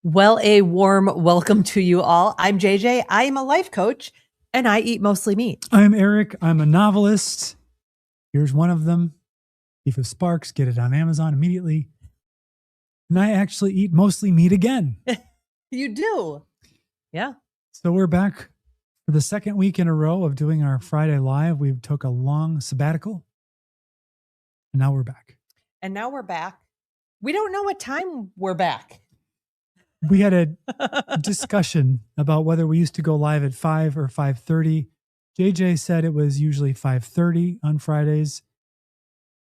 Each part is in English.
Well, a warm welcome to you all. I'm JJ. I am a life coach and I eat mostly meat. I'm Eric. I'm a novelist. Here's one of them. Thief of Sparks. Get it on Amazon immediately. And I actually eat mostly meat again. You do? Yeah. So we're back for the second week in a row of doing our Friday Live. We took a long sabbatical. And now we're back. We don't know what time we're back. We had a discussion about whether we used to go live at 5 or 5:30. JJ said it was usually 5:30 on Fridays.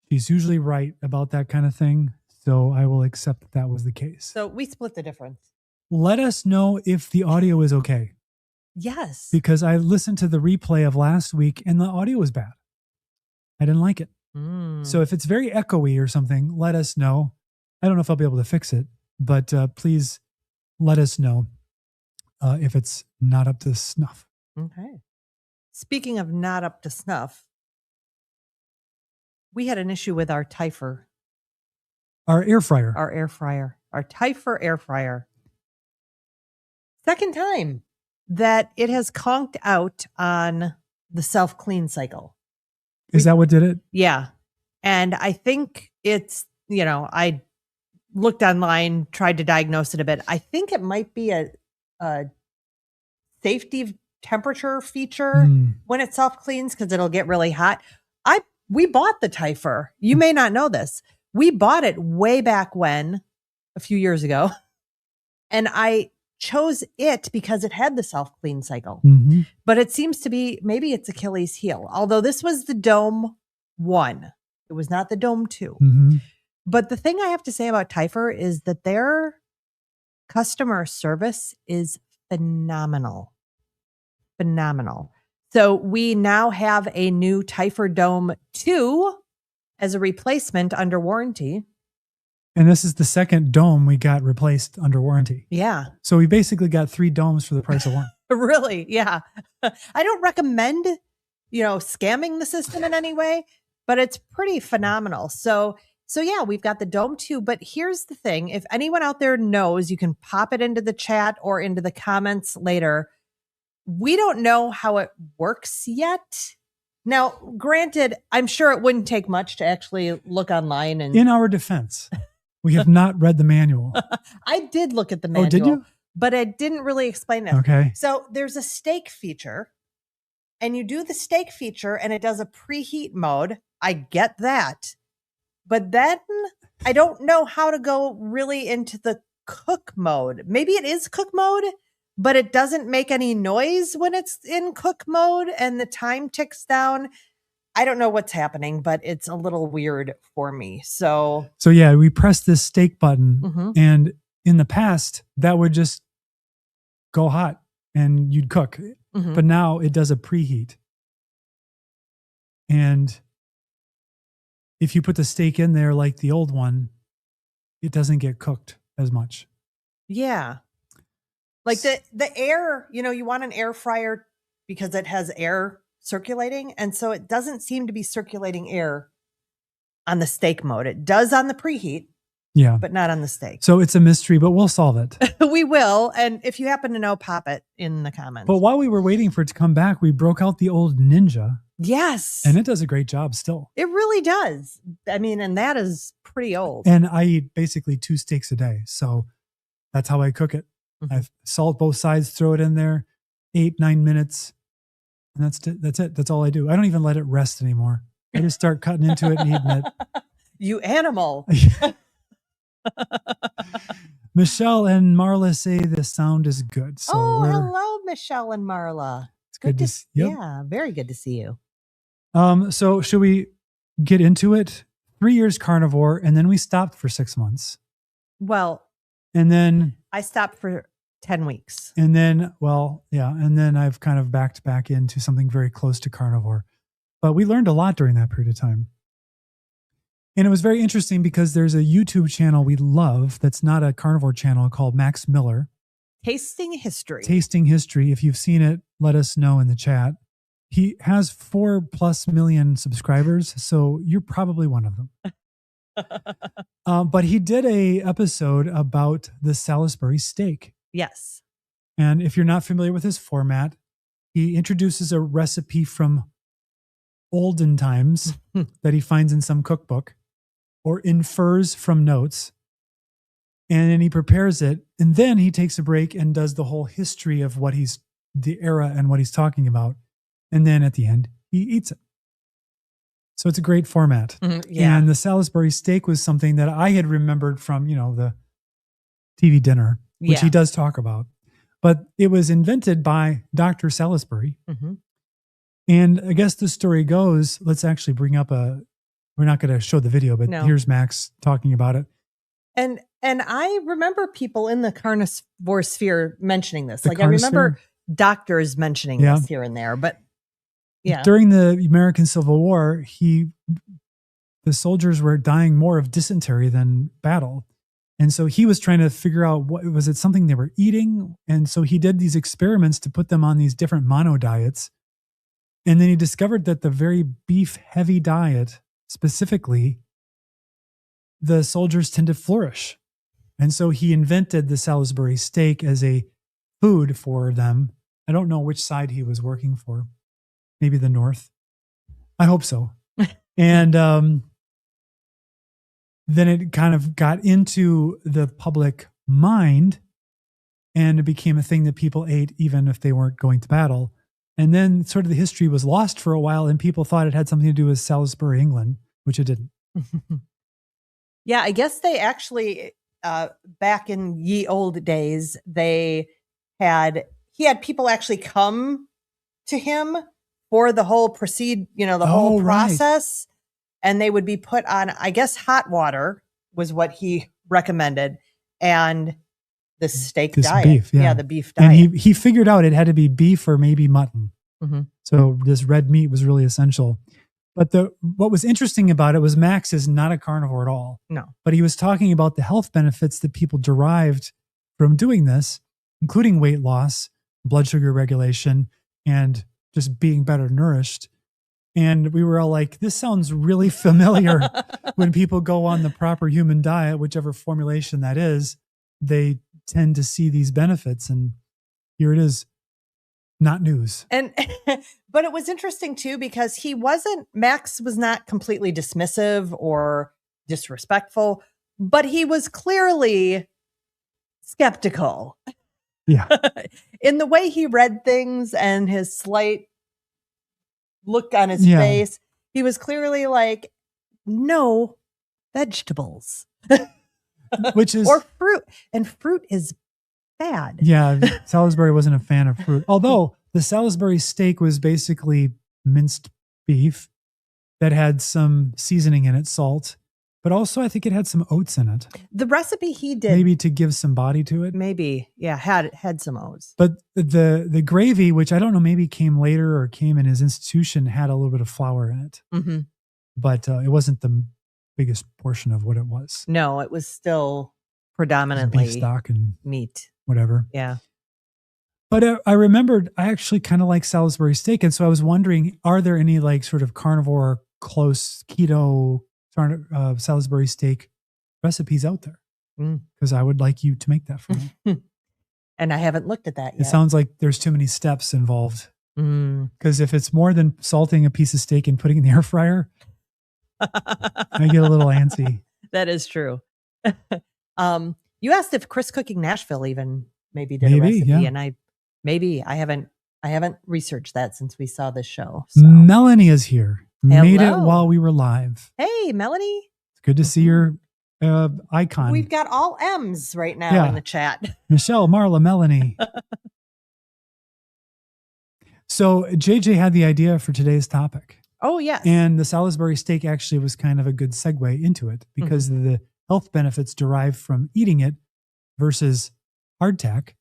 She's usually right about that kind of thing. So I will accept that was the case. So we split the difference. Let us know if the audio is okay. Yes. Because I listened to the replay of last week and the audio was bad. I didn't like it. So if it's very echoey or something, let us know. I don't know if I'll be able to fix it, but please let us know if it's not up to snuff. Okay. Speaking of not up to snuff, we had an issue with our Tifer. Our air fryer. Our air fryer. Our Tifer air fryer. Second time that it has conked out on the self-clean cycle. Is that what did it? Yeah. And I think it's, I looked online, tried to diagnose it a bit. I think it might be a safety temperature feature when it self-cleans because it'll get really hot. We bought the Tifer. You may not know this. We bought it way back when, a few years ago. And I chose it because it had the self-clean cycle. But it seems to be, maybe it's Achilles heel. Although this was the Dome 1. It was not the Dome 2. But the thing I have to say about Tifer is that their customer service is phenomenal. Phenomenal. So we now have a new Tifer Dome 2 as a replacement under warranty. And this is the second dome we got replaced under warranty. Yeah. So we basically got 3 domes for the price of one. Really? Yeah. I don't recommend, scamming the system in any way, but it's pretty phenomenal. So yeah, we've got the Dome 2, but here's the thing. If anyone out there knows, you can pop it into the chat or into the comments later. We don't know how it works yet. Now, granted, I'm sure it wouldn't take much to actually look online. And in our defense, we have not read the manual. I did look at the manual. Oh, did you? But I didn't really explain it. Okay. So there's a steak feature, and you do the steak feature, and it does a preheat mode. I get that. But then I don't know how to go really into the cook mode. Maybe it is cook mode, but it doesn't make any noise when it's in cook mode and the time ticks down. I don't know what's happening, but it's a little weird for me. So yeah, we press this steak button and in the past that would just go hot and you'd cook. But now it does a preheat. And if you put the steak in there like the old one, it doesn't get cooked as much. Yeah. Like the air, you want an air fryer because it has air circulating. And so it doesn't seem to be circulating air on the steak mode. It does on the preheat. Yeah. But not on the steak. So it's a mystery, but we'll solve it. We will. And if you happen to know, pop it in the comments. But while we were waiting for it to come back, we broke out the old Ninja. Yes. And it does a great job still. It really does. I mean, and that is pretty old. And I eat basically 2 steaks a day. So that's how I cook it. I salt both sides, throw it in there, 8-9 minutes. And that's it. That's all I do. I don't even let it rest anymore. I just start cutting into it and eating it. You animal. Michelle and Marla say the sound is good. So hello, Michelle and Marla. It's good to see you. Yeah, very good to see you. So should we get into it? 3 years carnivore, and then we stopped for 6 months. Well, and then I stopped for 10 weeks. And then, and then I've kind of backed back into something very close to carnivore. But we learned a lot during that period of time. And it was very interesting because there's a YouTube channel we love that's not a carnivore channel called Max Miller. Tasting History. Tasting History. If you've seen it, let us know in the chat. He has 4+ million subscribers, so you're probably one of them. But he did a episode about the Salisbury steak. Yes. And if you're not familiar with his format, he introduces a recipe from olden times that he finds in some cookbook or infers from notes. And then he prepares it. And then he takes a break and does the whole history of the era and what he's talking about. And then at the end, he eats it. So it's a great format. Yeah. And the Salisbury steak was something that I had remembered from, the TV dinner, which he does talk about. But it was invented by Dr. Salisbury. Mm-hmm. And I guess the story goes, let's actually bring up we're not going to show the video, but here's Max talking about it. And I remember people in the carnivore sphere mentioning this. I remember doctors mentioning this here and there, but yeah. During the American Civil War, the soldiers were dying more of dysentery than battle. And so he was trying to figure out, was it something they were eating? And so he did these experiments to put them on these different mono diets. And then he discovered that the very beef heavy diet specifically, the soldiers tend to flourish. And so he invented the Salisbury steak as a food for them. I don't know which side he was working for. Maybe the North. I hope so. And then it kind of got into the public mind and it became a thing that people ate even if they weren't going to battle. And then sort of the history was lost for a while and people thought it had something to do with Salisbury, England, which it didn't. Yeah, I guess they actually, back in ye old days, he had people actually come to him for the whole whole process. And they would be put on, I guess, hot water was what he recommended. And the steak diet. Beef, the beef diet. And he figured out it had to be beef or maybe mutton. Mm-hmm. So this red meat was really essential. But what was interesting about it was Max is not a carnivore at all. No. But he was talking about the health benefits that people derived from doing this, including weight loss, blood sugar regulation, and just being better nourished. And we were all like, this sounds really familiar. When people go on the proper human diet, whichever formulation that is, they tend to see these benefits. And here it is. Not news. And but it was interesting too, because Max was not completely dismissive or disrespectful, but he was clearly skeptical. Yeah. In the way he read things and his slight look on his face, he was clearly like, no vegetables. Which is or fruit. And fruit is bad. Yeah, Salisbury wasn't a fan of fruit. Although the Salisbury steak was basically minced beef that had some seasoning in it, salt, but also I think it had some oats in it. The recipe he did, maybe to give some body to it. Maybe, yeah, had some oats. But the gravy, which I don't know, maybe came later or came in his institution, had a little bit of flour in it. Mm-hmm. But it wasn't the biggest portion of what it was. No, it was still predominantly beef stock and meat. Whatever. Yeah. But I remembered I actually kind of like Salisbury steak. And so I was wondering, are there any like sort of carnivore, close keto Salisbury steak recipes out there? Because I would like you to make that for me. And I haven't looked at that yet. It sounds like there's too many steps involved. Because if it's more than salting a piece of steak and putting it in the air fryer, I get a little antsy. That is true. You asked if Chris Cooking Nashville even maybe did a recipe, yeah. And I haven't researched that since we saw this show. So. Melanie is here. Hello. Made it while we were live. Hey, Melanie. It's good to see your icon. We've got all M's right now in the chat. Michelle, Marla, Melanie. So JJ had the idea for today's topic. Oh, yes. And the Salisbury steak actually was kind of a good segue into it because of the health benefits derived from eating it versus hardtack,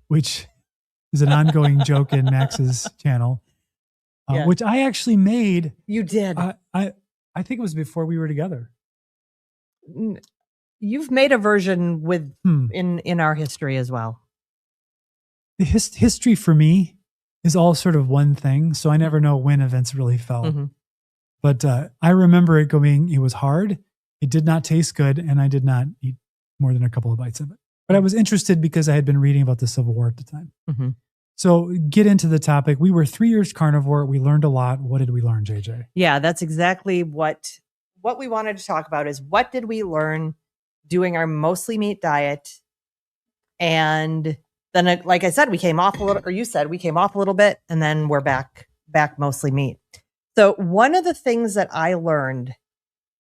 which is an ongoing joke in Max's channel, which I actually made. You did. I think it was before we were together. You've made a version with in our history as well. The history for me is all sort of one thing, so I never know when events really fell. But I remember it was hard. It did not taste good, and I did not eat more than a couple of bites of it. But I was interested because I had been reading about the Civil War at the time. Mm-hmm. So get into the topic. We were 3 years carnivore. We learned a lot. What did we learn, JJ? Yeah, that's exactly what we wanted to talk about is what did we learn doing our mostly meat diet? And then, like I said, we came off a little, or you said we came off a little bit, and then we're back mostly meat. So one of the things that I learned,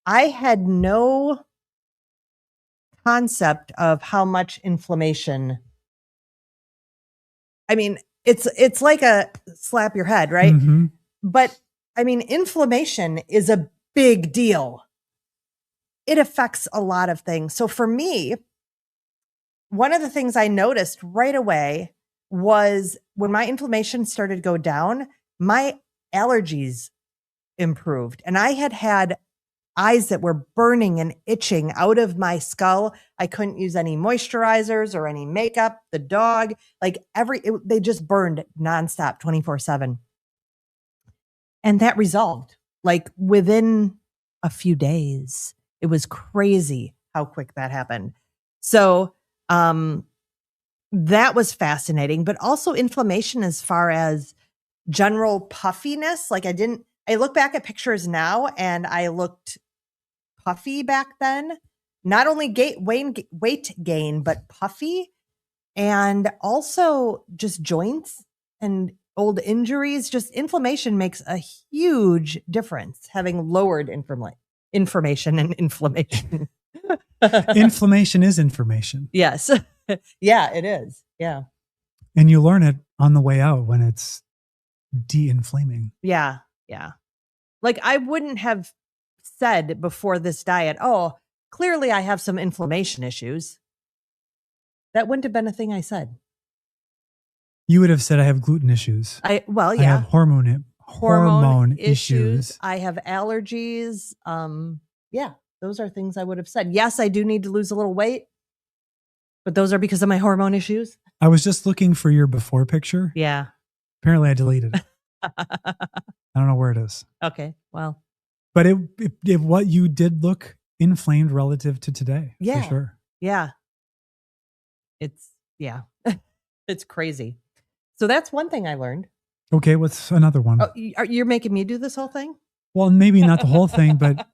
I had no concept of how much inflammation. I mean, it's like a slap your head, right? Mm-hmm. But I mean, inflammation is a big deal. It affects a lot of things. So for me, one of the things I noticed right away was when my inflammation started to go down, my allergies improved. And I had eyes that were burning and itching out of my skull. I couldn't use any moisturizers or any makeup. The dog, like they just burned nonstop 24/7. And that resolved like within a few days. It was crazy how quick that happened. So that was fascinating, but also inflammation as far as general puffiness. Like I look back at pictures now and I looked puffy back then, not only weight gain, but puffy, and also just joints and old injuries. Just inflammation makes a huge difference, having lowered information and inflammation. Inflammation is information. Yes. Yeah, it is. Yeah. And you learn it on the way out when it's de-inflaming. Yeah. Yeah. Like I wouldn't have said before this diet, oh, clearly I have some inflammation issues. That wouldn't have been a thing I said. You would have said I have gluten issues. I have hormone issues. I have allergies. Yeah, those are things I would have said. Yes, I do need to lose a little weight, but those are because of my hormone issues. I was just looking for your before picture. Yeah. Apparently I deleted it. I don't know where it is. Okay, well. But it what you did look inflamed relative to today. Yeah. For sure. Yeah. It's crazy. So that's one thing I learned. Okay, what's another one? Oh, you're making me do this whole thing? Well, maybe not the whole thing, but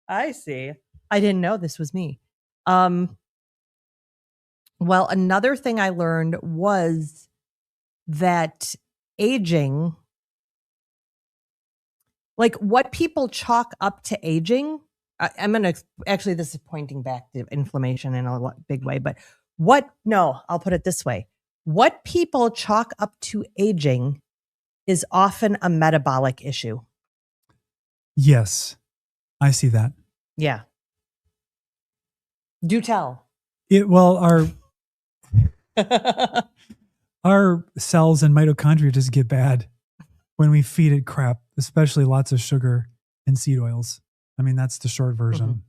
I see. I didn't know this was me. Well, another thing I learned was that aging, like what people chalk up to aging, I'm going to actually, this is pointing back to inflammation in a big way, but I'll put it this way. What people chalk up to aging is often a metabolic issue. Yes, I see that. Yeah. Do tell. Our cells and mitochondria just get bad when we feed it crap, especially lots of sugar and seed oils. I mean, that's the short version. Mm-hmm.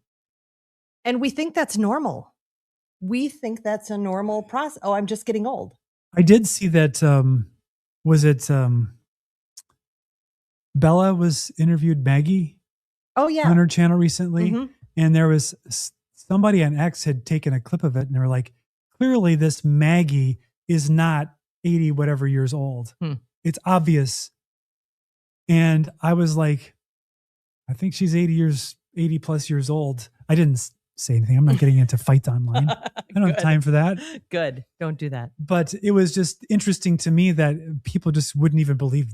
And we think that's normal. We think that's a normal process. Oh, I'm just getting old. I did see that, Bella was interviewed Maggie on her channel recently. Mm-hmm. And there was somebody on X had taken a clip of it and they were like, clearly this Maggie is not 80 whatever years old. It's obvious. And I was like, I think she's 80 plus years old. I didn't say anything. I'm not getting into fights online. I don't have time for that. Good. Don't do that. But it was just interesting to me that people just wouldn't even believe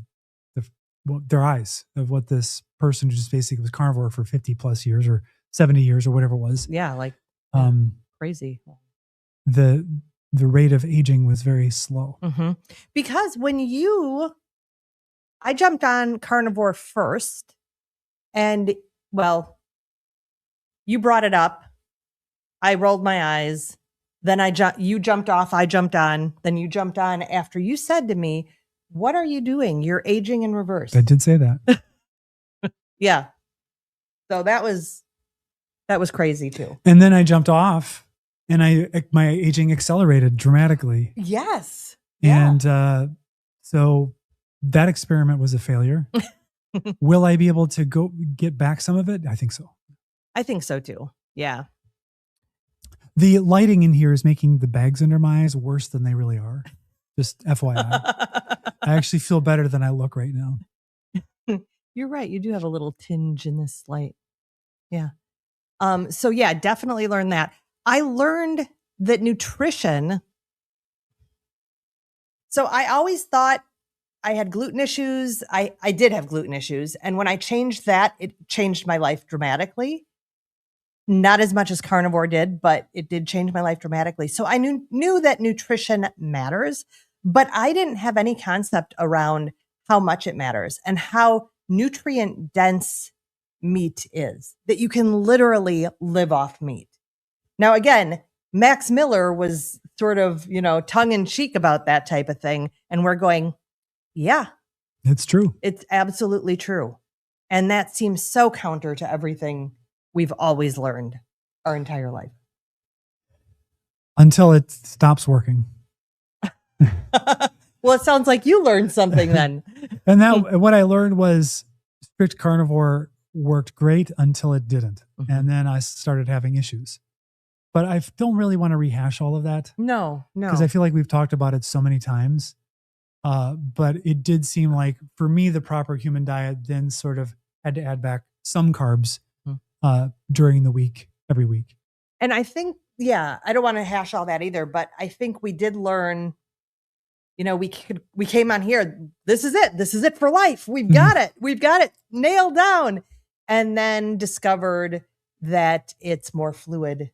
their eyes of what this person who just basically was carnivore for 50 plus years or 70 years or whatever it was. Yeah. Like crazy. The rate of aging was very slow. Mm-hmm. Because I jumped on carnivore first and you brought it up. I rolled my eyes. Then you jumped off. I jumped on. Then you jumped on after you said to me, what are you doing? You're aging in reverse. I did say that. Yeah. So that was crazy too. And then I jumped off and my aging accelerated dramatically. Yes. And so that experiment was a failure. Will I be able to go get back some of it? I think so. I think so too. Yeah. The lighting in here is making the bags under my eyes worse than they really are. Just FYI. I actually feel better than I look right now. You're right. You do have a little tinge in this light. Yeah. So yeah, definitely learned that. I learned that nutrition. So I always thought I had gluten issues. I did have gluten issues. And when I changed that, it changed my life dramatically. Not as much as carnivore did, but it did change my life dramatically. So I knew that nutrition matters, but I didn't have any concept around how much it matters and how nutrient dense meat is, that you can literally live off meat. Now, again, Max Miller was sort of, tongue in cheek about that type of thing. And we're going, yeah, it's true. It's absolutely true. And that seems so counter to everything we've always learned our entire life. Until it stops working. Well, it sounds like you learned something then. And that what I learned was strict carnivore worked great until it didn't. Mm-hmm. And then I started having issues. But I don't really want to rehash all of that. No. Because I feel like we've talked about it so many times. But it did seem like, for me, the proper human diet then sort of had to add back some carbs during the week, every week. And I think, I don't want to hash all that either, but I think we did learn, we came on here, this is it for life. We've got it nailed down. And then discovered that it's more fluid.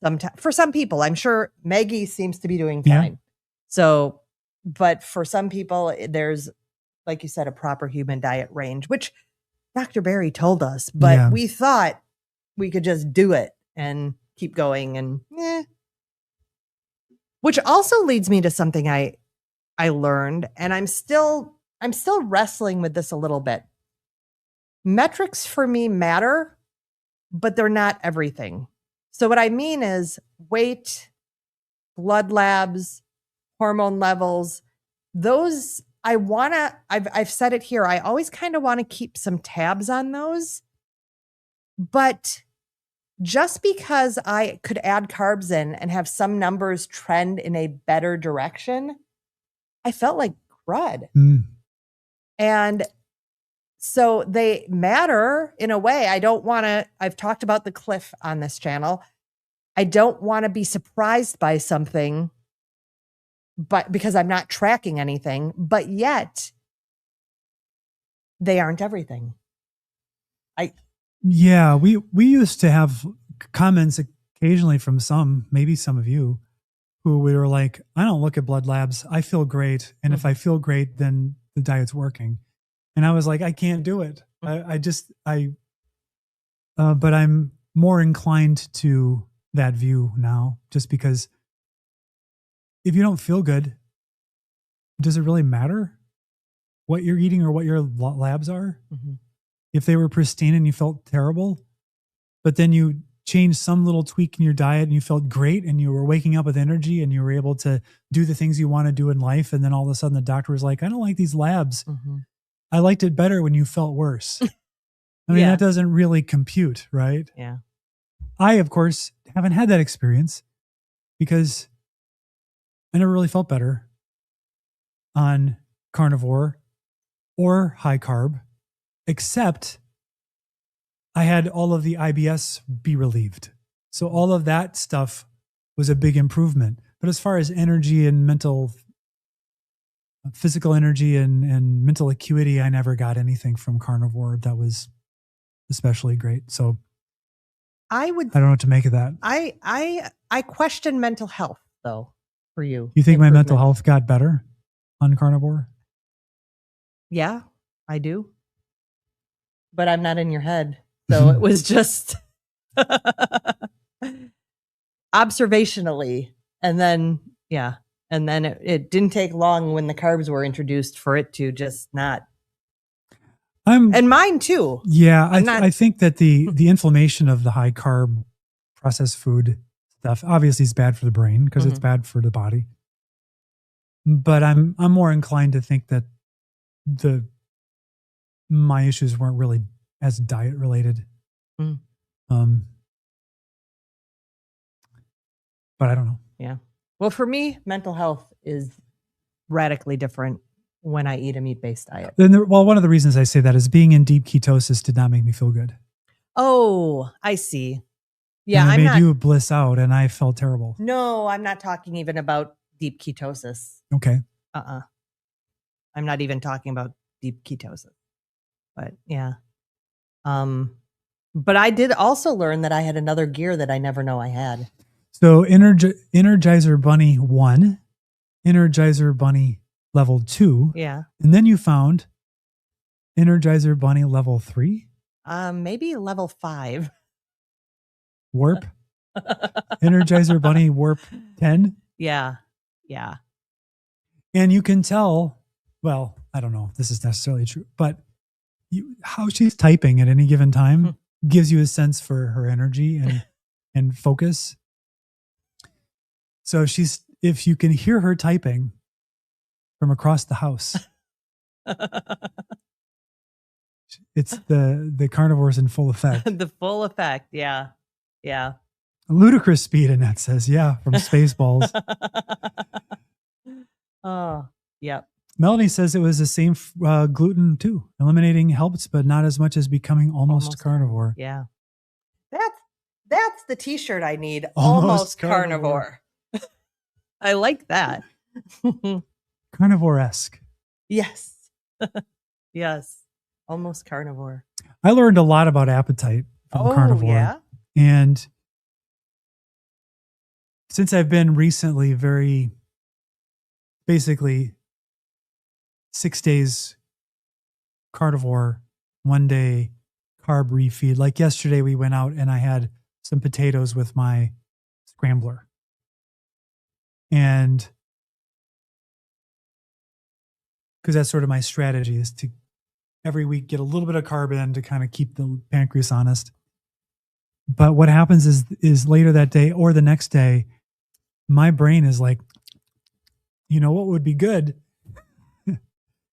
Sometimes for some people. I'm sure Maggie seems to be doing fine. Yeah. So, but for some people, there's, like you said, a proper human diet range, which Dr. Barry told us, but we thought we could just do it and keep going and which also leads me to something I learned, and I'm still wrestling with this a little bit. Metrics for me matter, but they're not everything. So what I mean is weight, blood labs, hormone levels, those I've said it here. I always kind of want to keep some tabs on those, but just because I could add carbs in and have some numbers trend in a better direction, I felt like crud. And so they matter in a way. I've talked about the cliff on this channel. I don't want to be surprised by something, but because I'm not tracking anything, but yet they aren't everything. We used to have comments occasionally from maybe some of you, who were like, I don't look at blood labs. I feel great. And if I feel great, then the diet's working. And I was like, I can't do it. But I'm more inclined to that view now, just because if you don't feel good, does it really matter what you're eating or what your labs are? Mm-hmm. If they were pristine and you felt terrible, but then you changed some little tweak in your diet and you felt great and you were waking up with energy and you were able to do the things you want to do in life. And then all of a sudden the doctor was like, I don't like these labs. Mm-hmm. I liked it better when you felt worse. I mean, that doesn't really compute, right? Yeah. I, of course, haven't had that experience because I never really felt better on carnivore or high carb, except I had all of the IBS be relieved. So all of that stuff was a big improvement. But as far as energy and physical energy and mental acuity, I never got anything from carnivore that was especially great. So I don't know what to make of that. I question mental health though for you. You think my mental health got better on carnivore? Yeah, I do. But I'm not in your head. So it was just observationally. And then, it didn't take long when the carbs were introduced for it to just not. And mine too. Yeah, I think that the inflammation of the high carb processed food stuff obviously is bad for the brain because it's bad for the body. But I'm more inclined to think that the my issues weren't really as diet related. But I don't know. Yeah. Well, for me, mental health is radically different when I eat a meat-based diet. One of the reasons I say that is being in deep ketosis did not make me feel good. Oh, I see. Yeah, and it made you bliss out, and I felt terrible. No, I'm not talking even about deep ketosis. Okay. I'm not even talking about deep ketosis. But yeah. But I did also learn that I had another gear that I never know I had. So Energizer Bunny 1, Energizer Bunny level 2. Yeah. And then you found Energizer Bunny level 3? Maybe level 5. Warp? Energizer Bunny Warp 10? Yeah. Yeah. And you can tell, well, I don't know if this is necessarily true, but how she's typing at any given time gives you a sense for her energy and focus. So if you can hear her typing from across the house, it's the carnivores in full effect. The full effect. Yeah. Yeah. Ludicrous speed, Annette says, yeah, from Spaceballs. Oh, yep. Melanie says it was the same gluten too. Eliminating helps, but not as much as becoming almost carnivore. Yeah. That's the t-shirt I need. Almost carnivore. I like that. Carnivore-esque. Yes. Yes. Almost carnivore. I learned a lot about appetite from carnivore. Yeah? And since I've been recently basically 6 days carnivore, 1 day carb refeed. Like yesterday we went out and I had some potatoes with my scrambler. And because that's sort of my strategy, is to every week get a little bit of carb in to kind of keep the pancreas honest. But what happens is later that day or the next day, my brain is like, you know what would be good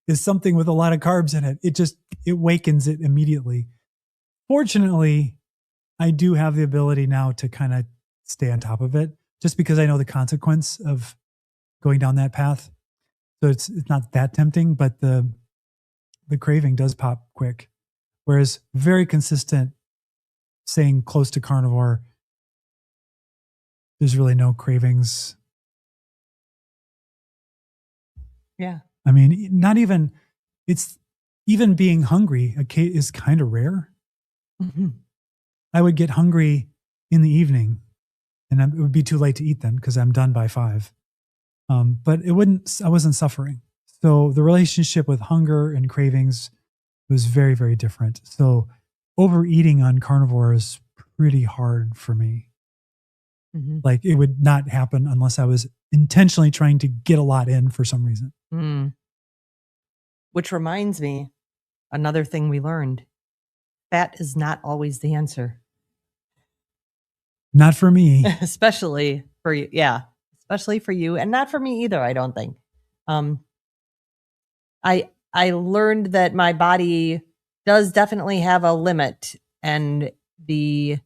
is something with a lot of carbs in it. It wakens it immediately. Fortunately, I do have the ability now to kind of stay on top of it, just because I know the consequence of going down that path. So it's not that tempting, but the craving does pop quick. Whereas very consistent, staying close to carnivore, there's really no cravings. Yeah. I mean, even being hungry is kind of rare. Mm-hmm. I would get hungry in the evening and it would be too late to eat then because I'm done by 5. But I wasn't suffering. So the relationship with hunger and cravings was very, very different. So overeating on carnivore is pretty hard for me. Mm-hmm. Like it would not happen unless I was intentionally trying to get a lot in for some reason. Mm. Which reminds me, another thing we learned, fat is not always the answer. Not for me. Especially for you. Yeah. Especially for you. And not for me either, I don't think. I learned that my body does definitely have a limit, and the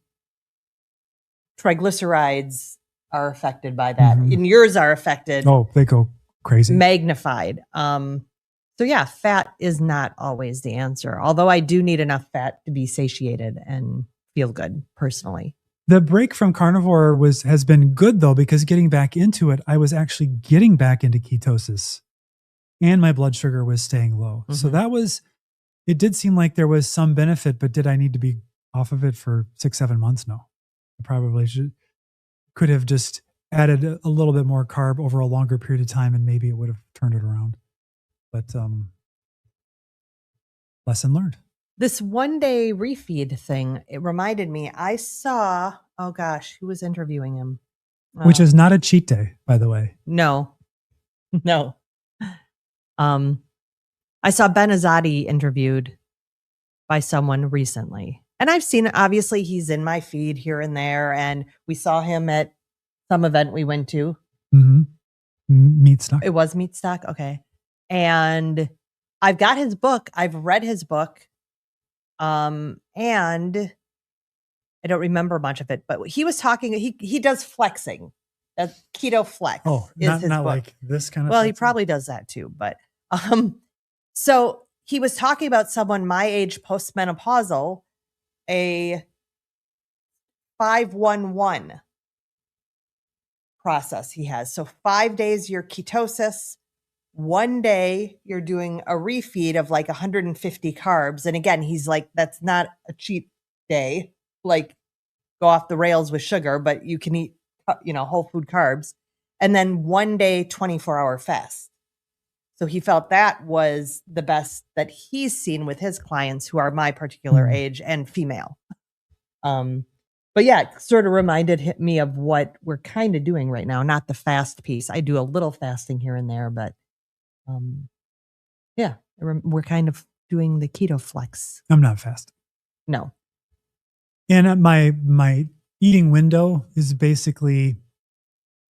triglycerides are affected by that. Mm-hmm. And yours are affected. Oh, they go crazy. Magnified. So yeah, fat is not always the answer. Although I do need enough fat to be satiated and feel good personally. The break from carnivore has been good though, because getting back into it, I was actually getting back into ketosis and my blood sugar was staying low. Mm-hmm. So it did seem like there was some benefit, but did I need to be off of it for 6-7 months? No, I probably could have just added a little bit more carb over a longer period of time and maybe it would have turned it around. But lesson learned. This 1 day refeed thing, it reminded me, I saw, oh gosh, who was interviewing him? Which is not a cheat day, by the way. No. I saw Ben Azadi interviewed by someone recently. And I've seen, obviously, he's in my feed here and there. And we saw him at some event we went to. Mm-hmm. Meat Stock. It was Meat Stock? Okay. And I've got his book. I've read his book. And I don't remember much of it, but he was talking, he does flexing. Keto Flex is his book. Like this kind of Well, flexing? he probably does that too, but so he was talking about someone my age postmenopausal, a 5-1-1 process he has. So 5 days you're ketosis, 1 day you're doing a refeed of like 150 carbs. And again, he's like, that's not a cheat day, like go off the rails with sugar, but you can eat, whole food carbs. And then 1 day, 24-hour fast. So he felt that was the best that he's seen with his clients who are my particular age and female. But yeah, it sort of reminded me of what we're kind of doing right now, not the fast piece. I do a little fasting here and there, but yeah, we're kind of doing the keto flex. I'm not fast. No. And my eating window is basically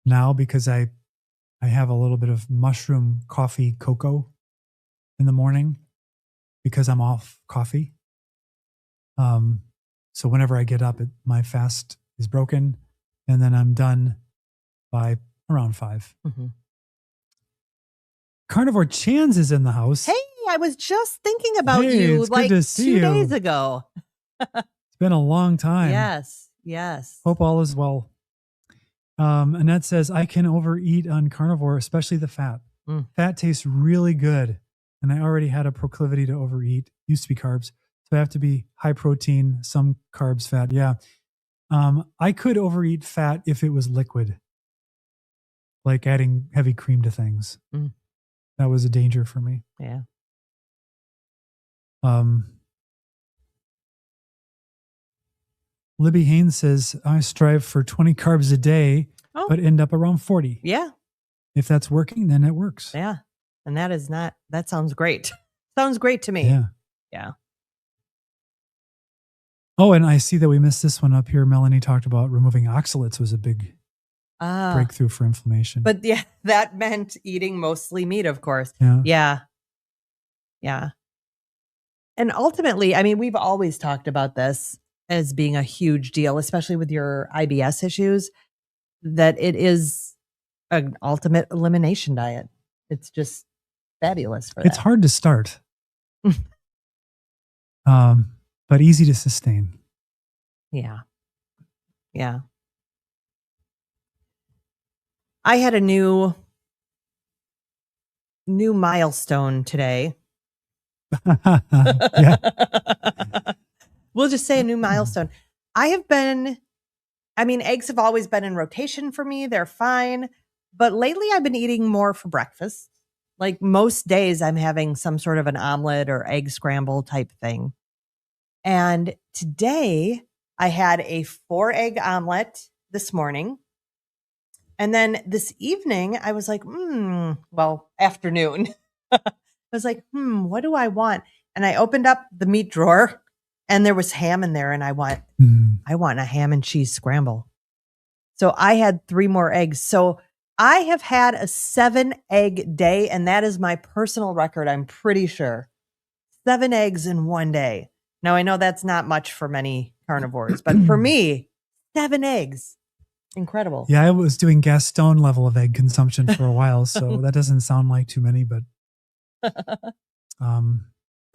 now because I have a little bit of mushroom coffee cocoa in the morning because I'm off coffee. So whenever I get up, my fast is broken, and then I'm done by around 5. Mm-hmm. Carnivore Chans is in the house. Hey, I was just thinking about you like 2 days ago. It's been a long time. Yes. Hope all is well. Annette says, I can overeat on carnivore, especially the fat. Fat tastes really good. And I already had a proclivity to overeat. Used to be carbs. So I have to be high protein, some carbs, fat. Yeah. I could overeat fat if it was liquid, like adding heavy cream to things. That was a danger for me. Yeah. Libby Haynes says, I strive for 20 carbs a day, but end up around 40. Yeah. If that's working, then it works. Yeah. And that sounds great. Sounds great to me. Yeah. Yeah. Oh, and I see that we missed this one up here. Melanie talked about removing oxalates was a big breakthrough for inflammation. But yeah, that meant eating mostly meat, of course. Yeah. And ultimately, I mean, we've always talked about this as being a huge deal, especially with your IBS issues, that it is an ultimate elimination diet. It's just fabulous for that. It's hard to start. But easy to sustain. Yeah. I had a new milestone today. Yeah. We'll just say a new milestone. Eggs have always been in rotation for me. They're fine. But lately I've been eating more for breakfast. Like most days I'm having some sort of an omelet or egg scramble type thing. And today I had a 4-egg omelet this morning. And then this evening I was like, afternoon. I was like, what do I want? And I opened up the meat drawer and there was ham in there. And I want a ham and cheese scramble. So I had 3 more eggs. So I have had a 7-egg day. And that is my personal record. I'm pretty sure 7 eggs in 1 day. Now I know that's not much for many carnivores, but for me, 7 eggs. Incredible. Yeah, I was doing Gaston level of egg consumption for a while, so that doesn't sound like too many, but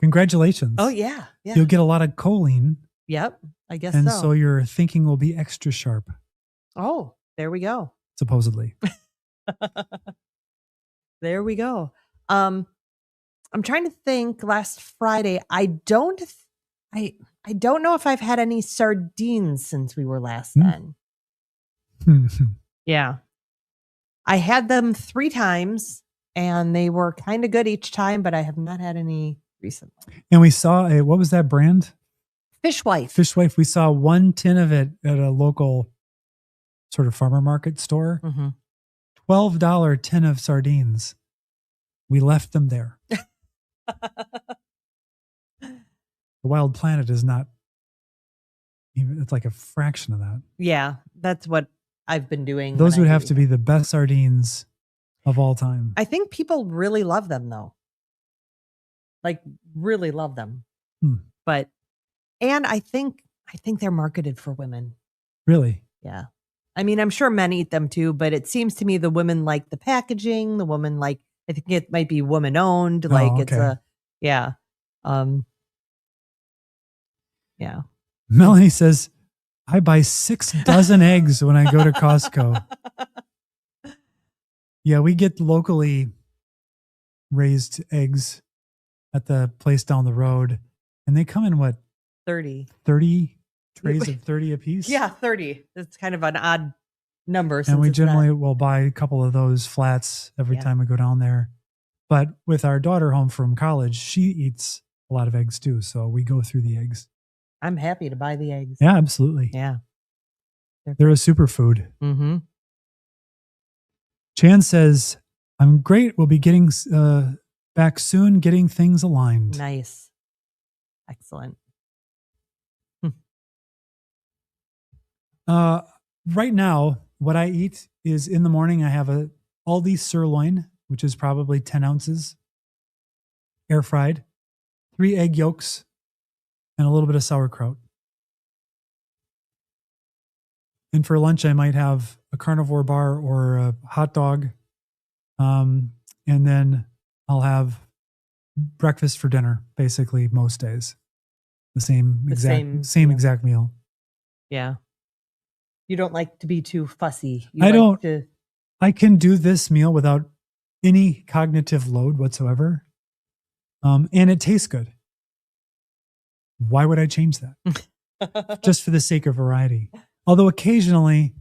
congratulations. Oh, yeah. You'll get a lot of choline. Yep, I guess and so. So your thinking will be extra sharp. Oh, there we go. Supposedly. There we go. I'm trying to think. Last Friday, I don't know if I've had any sardines since we were last then. Yeah. I had them 3 times and they were kind of good each time, but I have not had any recently. And we saw what was that brand? Fishwife. Fishwife. We saw 1 tin of it at a local sort of farmer market store. $12 tin of sardines. We left them there. The Wild Planet is not even, it's like a fraction of that. Yeah, that's what I've been doing. Those would have to be the best sardines of all time. I think people really love them though. like really love them. Hmm. But, and I think they're marketed for women. Really? Yeah. I mean, I'm sure men eat them too, but it seems to me the women like the packaging, the woman like, I think it might be woman owned. Like it's yeah. Yeah. Melanie says, I buy 6 dozen eggs when I go to Costco. Yeah, we get locally raised eggs at the place down the road, and they come in what? 30 trays of 30 apiece? Yeah, 30. It's kind of an odd number. And we generally will buy a couple of those flats every time we go down there. But with our daughter home from college, she eats a lot of eggs too. So we go through the eggs. I'm happy to buy the eggs. Yeah, absolutely. Yeah. They're a superfood. Mm-hmm. Chan says, I'm great. We'll be getting back soon, getting things aligned. Nice. Excellent. Right now, what I eat is in the morning, I have a Aldi sirloin, which is probably 10 ounces, air fried, 3 egg yolks, and a little bit of sauerkraut. And for lunch, I might have a carnivore bar or a hot dog. And then I'll have breakfast for dinner, basically most days. The same exact meal. Yeah. You don't like to be too fussy. I can do this meal without any cognitive load whatsoever. And it tastes good. Why would I change that? Just for the sake of variety. Although occasionally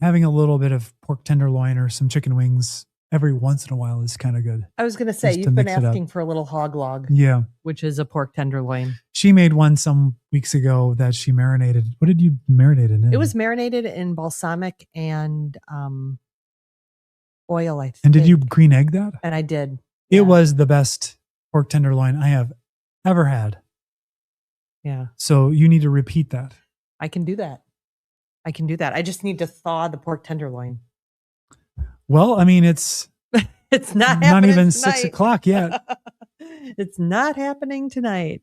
having a little bit of pork tenderloin or some chicken wings every once in a while is kind of good. I was going to say, you've been asking for a little hog log. Yeah. Which is a pork tenderloin. She made one some weeks ago that she marinated. What did you marinate it in? It was marinated in balsamic and oil, I think. And did you green egg that? And I did. It was the best pork tenderloin I have ever had. Yeah. So you need to repeat that. I can do that. I just need to thaw the pork tenderloin. Well, I mean, it's not even tonight. 6 o'clock yet. It's not happening tonight.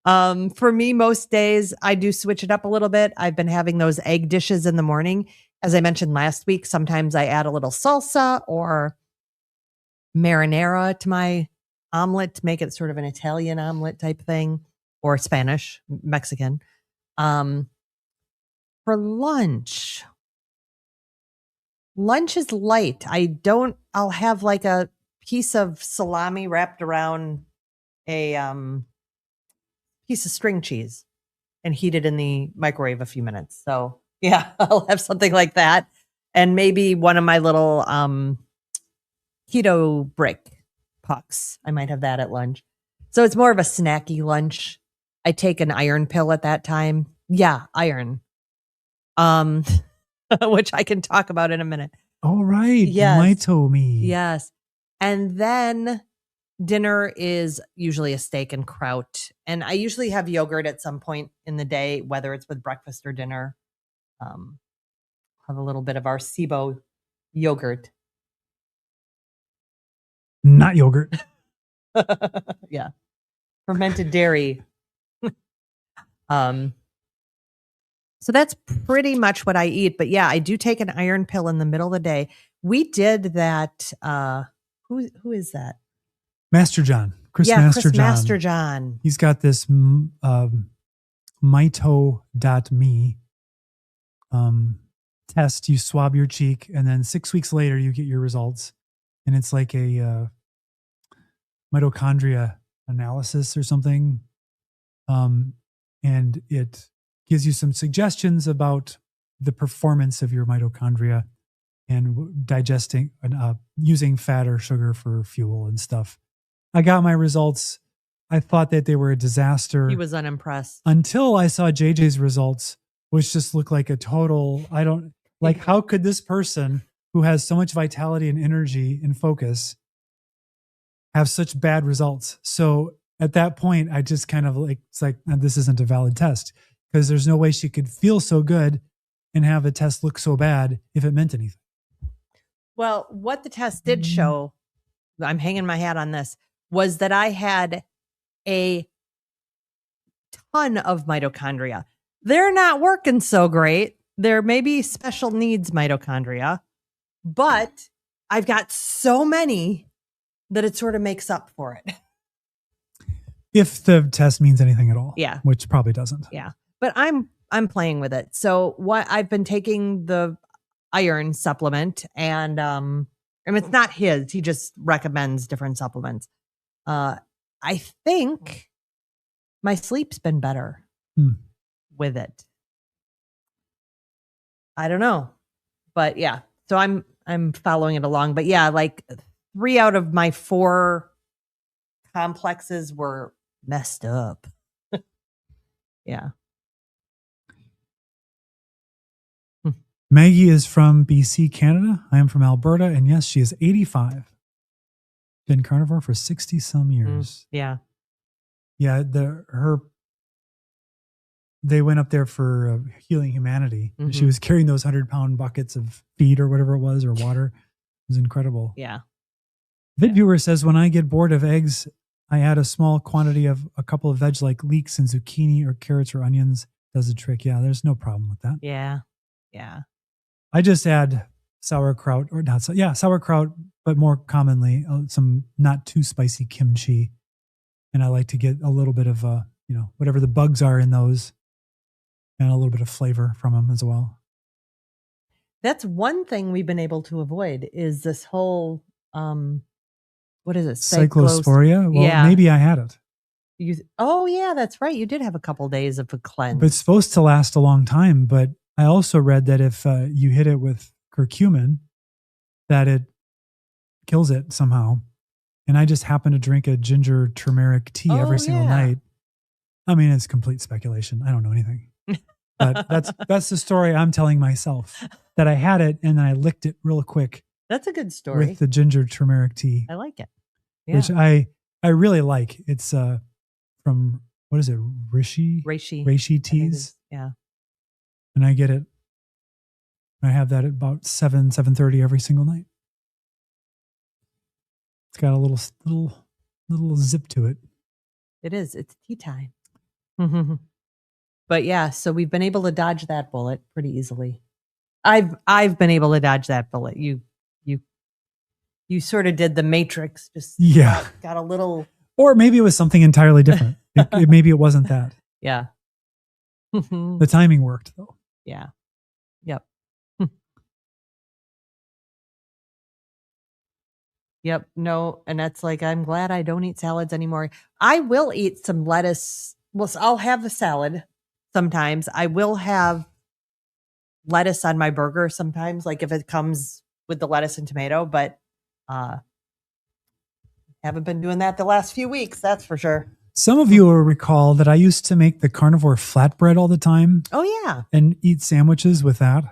For me, most days I do switch it up a little bit. I've been having those egg dishes in the morning. As I mentioned last week, sometimes I add a little salsa or marinara to my omelet to make it sort of an Italian omelet type thing, or Spanish, Mexican. For lunch is light. I'll have like a piece of salami wrapped around a piece of string cheese and heat it in the microwave a few minutes. So yeah, I'll have something like that. And maybe one of my little keto brick pucks. I might have that at lunch. So it's more of a snacky lunch. I take an iron pill at that time. Yeah, iron. Which I can talk about in a minute. All right. Yes. Mitomi. Yes. And then dinner is usually a steak and kraut. And I usually have yogurt at some point in the day, whether it's with breakfast or dinner. Have a little bit of our SIBO yogurt. Not yogurt. Yeah. Fermented dairy. So that's pretty much what I eat. But yeah, I do take an iron pill in the middle of the day. We did that. Who is that? Master John. Chris Master John. He's got this mito.me test. You swab your cheek, and then 6 weeks later, you get your results. And it's like a mitochondria analysis or something. And it gives you some suggestions about the performance of your mitochondria and digesting and using fat or sugar for fuel and stuff. I got my results. I thought that they were a disaster. He was unimpressed. Until I saw JJ's results, which just looked like a total, how could this person who has so much vitality and energy and focus have such bad results? So at that point, I just kind of this isn't a valid test, because there's no way she could feel so good and have a test look so bad if it meant anything. Well, what the test did show I'm hanging my hat on this, was that I had a ton of mitochondria. They're not working so great. There may be special needs mitochondria, but I've got so many that it sort of makes up for it. If the test means anything at all. Yeah. Which probably doesn't. Yeah. But I'm playing with it. So what I've been taking the iron supplement, and it's not his. He just recommends different supplements. I think my sleep's been better with it. I don't know. But yeah. So I'm following it along. But yeah, like 3 out of my 4 complexes were messed up. Yeah. Maggie is from BC, Canada. I am from Alberta. And yes, she is 85. Been carnivore for 60 some years. Yeah. Yeah. They went up there for Healing Humanity. Mm-hmm. She was carrying those 100-pound buckets of feed or whatever it was, or water. It was incredible. Yeah. VidViewer says, when I get bored of eggs, I add a small quantity of a couple of veg like leeks and zucchini or carrots or onions. Does the trick. Yeah, there's no problem with that. Yeah. Yeah. I just add sauerkraut, or not. Yeah, sauerkraut, but more commonly some not too spicy kimchi. And I like to get a little bit of, whatever the bugs are in those, and a little bit of flavor from them as well. That's one thing we've been able to avoid is this whole, what is it? Cyclosporia? Well, yeah. Maybe I had it. Oh, yeah, that's right. You did have a couple days of a cleanse. But it's supposed to last a long time. But I also read that if you hit it with curcumin, that it kills it somehow. And I just happen to drink a ginger turmeric tea every single night. I mean, it's complete speculation. I don't know anything. But that's the story I'm telling myself, that I had it and then I licked it real quick. That's a good story. With the ginger turmeric tea. I like it. Yeah. Which I really like. It's from, what is it? Reishi teas. Yeah. And I get it. I have that at about 7:30 every single night. It's got a little zip to it. It is. It's tea time. But yeah, so we've been able to dodge that bullet pretty easily. I've been able to dodge that bullet. You sort of did the Matrix. Just got a little. Or maybe it was something entirely different. Maybe it wasn't that. Yeah. The timing worked though. Yeah. Yep. Yep. No. And that's like, I'm glad I don't eat salads anymore. I will eat some lettuce. Well, I'll have a salad sometimes. I will have lettuce on my burger sometimes, like if it comes with the lettuce and tomato, but haven't been doing that the last few weeks, that's for sure. Some of you will recall that I used to make the carnivore flatbread all the time. Oh, yeah. And eat sandwiches with that.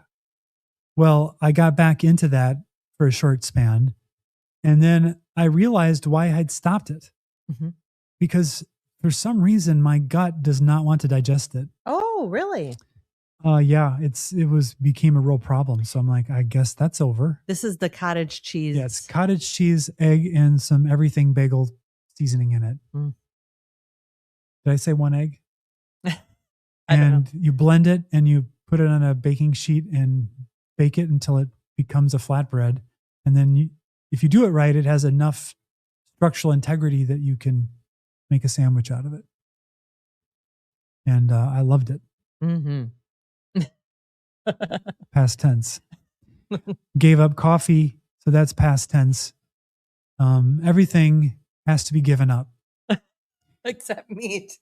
Well, I got back into that for a short span. And then I realized why I had stopped it. Mm-hmm. Because for some reason, my gut does not want to digest it. Oh, really? Yeah, it became a real problem. So I'm like, I guess that's over. This is the cottage cheese. Yeah, it's cottage cheese, egg, and some everything bagel seasoning in it. Mm. Did I say one egg? And you blend it and you put it on a baking sheet and bake it until it becomes a flatbread. And then if you do it right, it has enough structural integrity that you can make a sandwich out of it. And I loved it. Mm-hmm. Past tense. Gave up coffee, so that's past tense. Everything has to be given up. Except meat.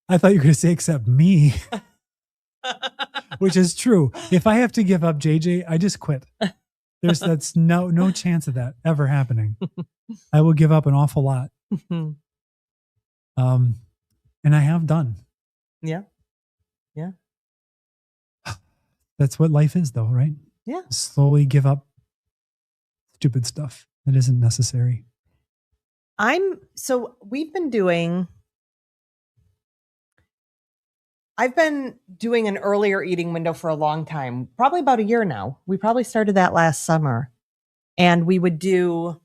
I thought you were going to say except me. Which is true. If I have to give up JJ, I just quit. That's no chance of that ever happening. I will give up an awful lot. And I have done. Yeah. Yeah. That's what life is though, right? Yeah. Slowly give up stupid stuff that isn't necessary. I've been doing an earlier eating window for a long time, probably about a year now. We probably started that last summer. And we would do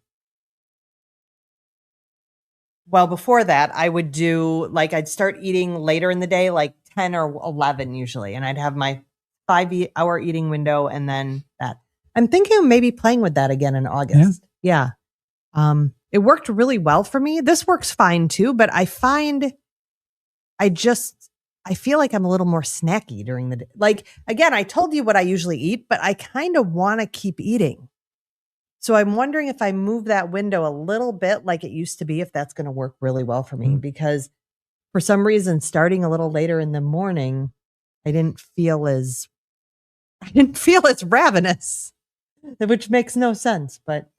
Well, before that, I would do like I'd start eating later in the day, like 10 or 11 usually, and I'd have my 5-hour eating window, and then that. I'm thinking of maybe playing with that again in August. Yeah. It worked really well for me. This works fine too, but I find I feel like I'm a little more snacky during the day. Like, again, I told you what I usually eat, but I kind of want to keep eating. So I'm wondering if I move that window a little bit like it used to be, if that's going to work really well for me, because for some reason, starting a little later in the morning, I didn't feel as ravenous, which makes no sense, but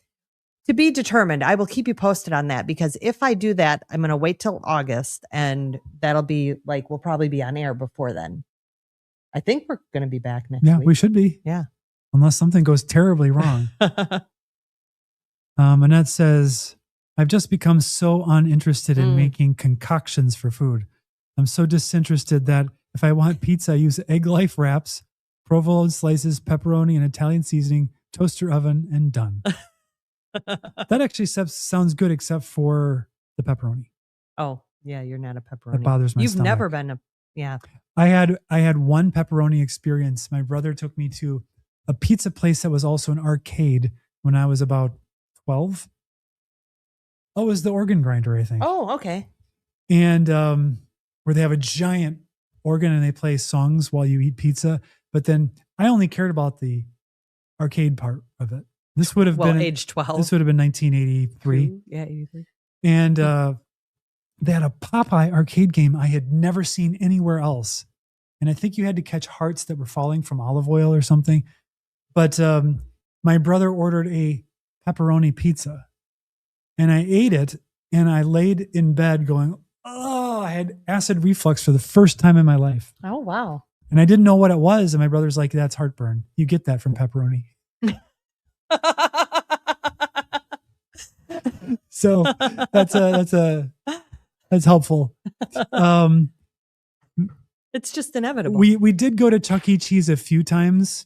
to be determined. I will keep you posted on that, because if I do that, I'm going to wait till August, and that'll be like, we'll probably be on air before then. I think we're going to be back next week. Yeah, we should be. Yeah. Unless something goes terribly wrong. Annette says, I've just become so uninterested in making concoctions for food. I'm so disinterested that if I want pizza, I use egg life wraps, provolone slices, pepperoni, and Italian seasoning, toaster oven, and done. That actually sounds good, except for the pepperoni. Oh, yeah, you're not a pepperoni. That bothers my stomach. You've never been yeah. I had one pepperoni experience. My brother took me to a pizza place that was also an arcade when I was about 12. Oh, it was the organ grinder, I think. Oh, okay. And where they have a giant organ and they play songs while you eat pizza. But then I only cared about the arcade part of it. This would have been age 12. This would have been 1983. Yeah, 83. And they had a Popeye arcade game I had never seen anywhere else. And I think you had to catch hearts that were falling from olive oil or something. But my brother ordered a pepperoni pizza. And I ate it, and I laid in bed going, oh, I had acid reflux for the first time in my life. Oh, wow. And I didn't know what it was. And my brother's like, that's heartburn. You get that from pepperoni. So that's helpful. It's just inevitable. We did go to Chuck E. Cheese a few times,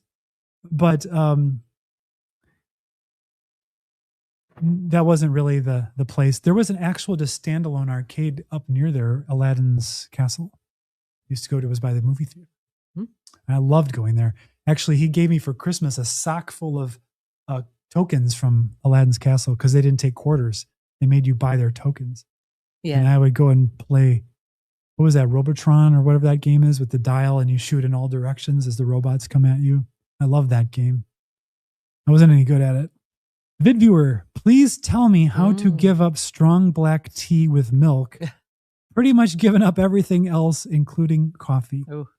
but that wasn't really the place. There was an actual just standalone arcade up near there, Aladdin's Castle. Used to go to, it was by the movie theater. I loved going there. Actually, he gave me for Christmas a sock full of tokens from Aladdin's Castle, because they didn't take quarters. They made you buy their tokens. Yeah. And I would go and play, what was that, Robotron or whatever that game is, with the dial, and you shoot in all directions as the robots come at you. I love that game. I wasn't any good at it. Vid viewer, please tell me how to give up strong black tea with milk. Pretty much given up everything else, including coffee. Ooh.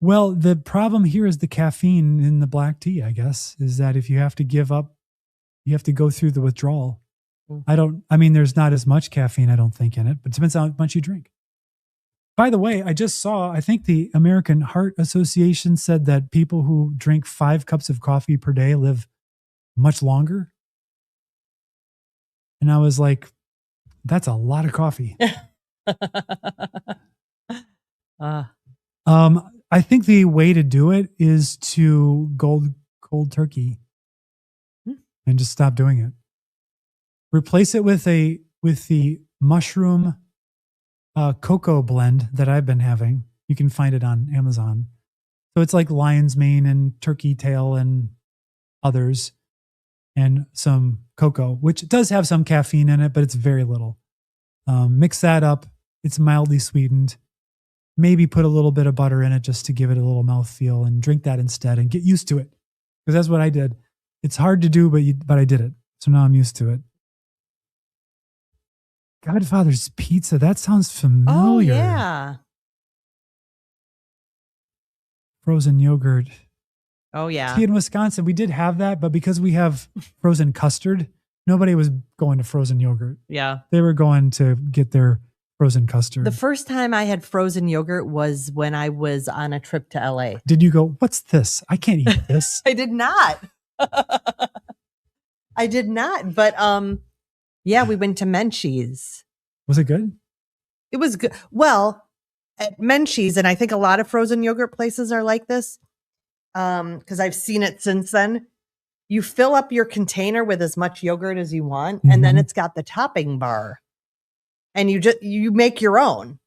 Well, the problem here is the caffeine in the black tea, I guess, is that if you have to give up, you have to go through the withdrawal. There's not as much caffeine, I don't think, in it, but it depends how much you drink. By the way, I just saw, I think the American Heart Association said that people who drink 5 cups of coffee per day live much longer. And I was like, that's a lot of coffee. I think the way to do it is to go cold turkey and just stop doing it. Replace it with the mushroom cocoa blend that I've been having. You can find it on Amazon. So it's like lion's mane and turkey tail and others, and some cocoa, which does have some caffeine in it, but it's very little. Mix that up. It's mildly sweetened. Maybe put a little bit of butter in it just to give it a little mouthfeel, and drink that instead and get used to it. Because that's what I did. It's hard to do, but I did it. So now I'm used to it. Godfather's Pizza. That sounds familiar. Oh, yeah. Frozen yogurt. Oh, yeah. See, in Wisconsin, we did have that, but because we have frozen custard, nobody was going to frozen yogurt. Yeah. They were going to get their frozen custard. The first time I had frozen yogurt was when I was on a trip to LA. Did you go, what's this? I can't eat this. I did not. I did not. But yeah, we went to Menchie's. Was it good? It was good. Well, at Menchie's, and I think a lot of frozen yogurt places are like this, because I've seen it since then. you fill up your container with as much yogurt as you want, and then it's got the topping bar. And you make your own.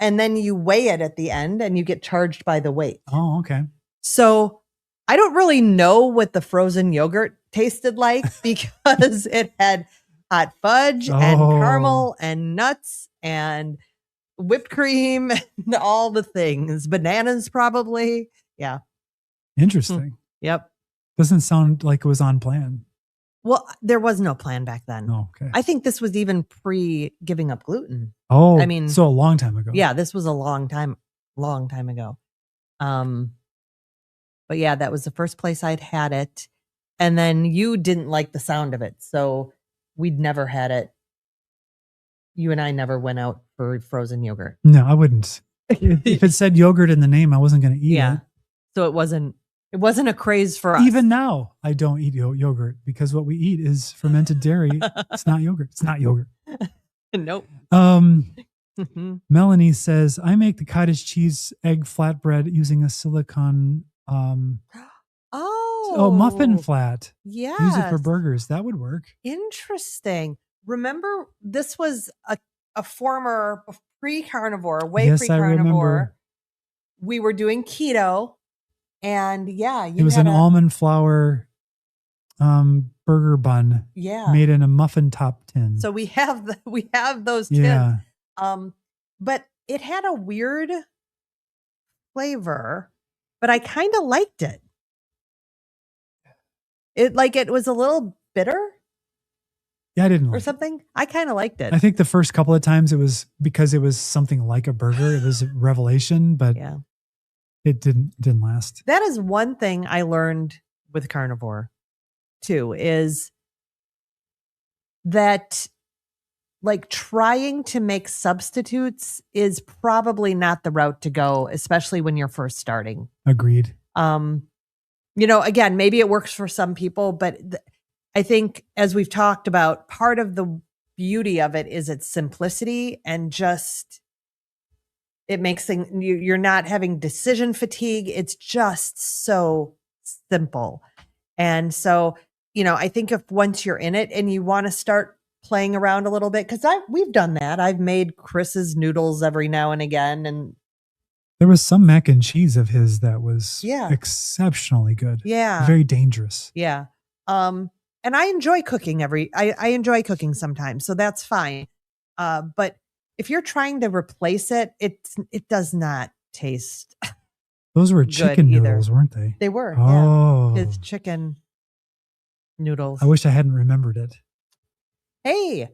And then you weigh it at the end and you get charged by the weight. Oh, okay. So I don't really know what the frozen yogurt tasted like because it had hot fudge and caramel and nuts and whipped cream and all the things. Bananas, probably. Yeah. Interesting. Yep. Doesn't sound like it was on plan. Well, there was no plan back then. Oh, okay. I think this was even pre giving up gluten. Oh, I mean, so a long time ago. Yeah, this was a long time ago. But yeah, that was the first place I'd had it. And then you didn't like the sound of it. So we'd never had it. You and I never went out for frozen yogurt. No, I wouldn't. If it said yogurt in the name, I wasn't going to eat it. So it wasn't a craze for us. Even now, I don't eat yogurt because what we eat is fermented dairy. It's not yogurt. It's not yogurt. Nope. Melanie says, I make the cottage cheese egg flatbread using a silicone muffin flat. Yeah. Use it for burgers. That would work. Interesting. Remember, this was a former pre-carnivore, pre-carnivore. I remember. We were doing keto. And it was an almond flour burger bun. Yeah. Made in a muffin top tin. So we have those tins. Yeah. But it had a weird flavor, but I kind of liked it. It was a little bitter. Yeah, I didn't like or something. I kind of liked it. I think the first couple of times it was because it was something like a burger. It was a revelation, but it didn't last. That is one thing I learned with carnivore too, is that like trying to make substitutes is probably not the route to go, especially when you're first starting. Agreed. Again, maybe it works for some people, but I think as we've talked about, part of the beauty of it is its simplicity and just it makes things, you're not having decision fatigue. It's just so simple. And so, I think if once you're in it and you want to start playing around a little bit, because we've done that. I've made Chris's noodles every now and again. And there was some mac and cheese of his that was exceptionally good. Yeah. Very dangerous. Yeah. And I enjoy cooking I enjoy cooking sometimes, so that's fine. But if you're trying to replace it, it does not taste. Those were chicken noodles, weren't they? They were. Oh, yeah. It's chicken noodles. I wish I hadn't remembered it. Hey,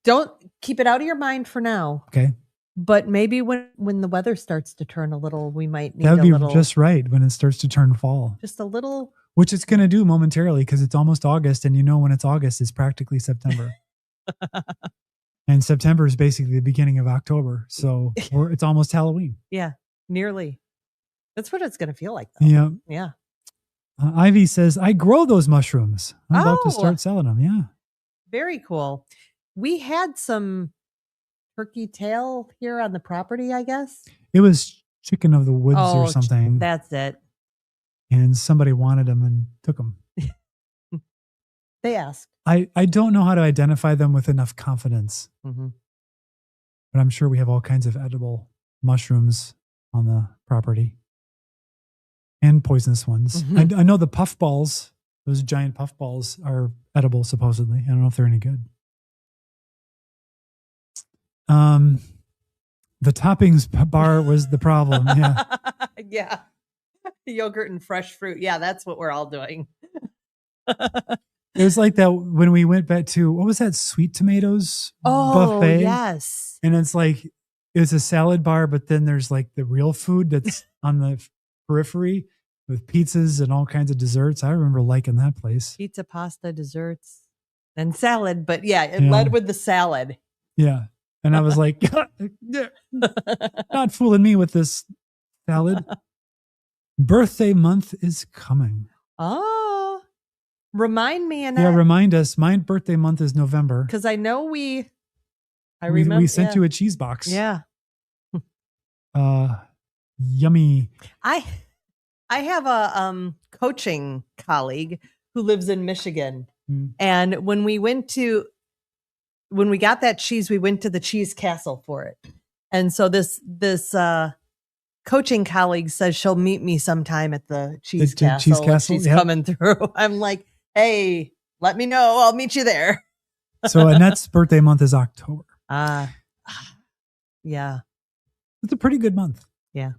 don't keep it out of your mind for now. Okay. But maybe when the weather starts to turn a little, we might need that would be just right when it starts to turn fall. Just a little. Which it's going to do momentarily because it's almost August. And when it's August, it's practically September. And September is basically the beginning of October. So it's almost Halloween. Yeah, nearly. That's what it's going to feel like, though. Yeah. Yeah. Ivy says, I grow those mushrooms. I'm about to start selling them. Yeah. Very cool. We had some turkey tail here on the property, I guess. It was chicken of the woods or something. That's it. And somebody wanted them and took them. They asked. I don't know how to identify them with enough confidence. Mm-hmm. But I'm sure we have all kinds of edible mushrooms on the property. And poisonous ones. Mm-hmm. I know the puffballs, those giant puffballs are edible, supposedly. I don't know if they're any good. The toppings bar was the problem. Yeah. Yeah. Yogurt and fresh fruit. Yeah, that's what we're all doing. It was like that when we went back to, what was that, sweet tomatoes buffet? Yes. And it's like, it's a salad bar, but then there's like the real food that's on the periphery with pizzas and all kinds of desserts. I remember liking that place. Pizza, pasta, desserts, and salad. But yeah, it led with the salad. Yeah. And I was like, not fooling me with this salad. Birthday month is coming. Oh, remind me. Annette. Yeah, remind us. My birthday month is November. Because I know we sent you a cheese box. Yeah. Yummy. I have a coaching colleague who lives in Michigan. And when we got that cheese, we went to the cheese castle for it. And so this coaching colleague says she'll meet me sometime at the cheese castle. Cheese castle? She's coming through. I'm like, hey, let me know. I'll meet you there. So Annette's birthday month is October. Yeah. It's a pretty good month. Yeah.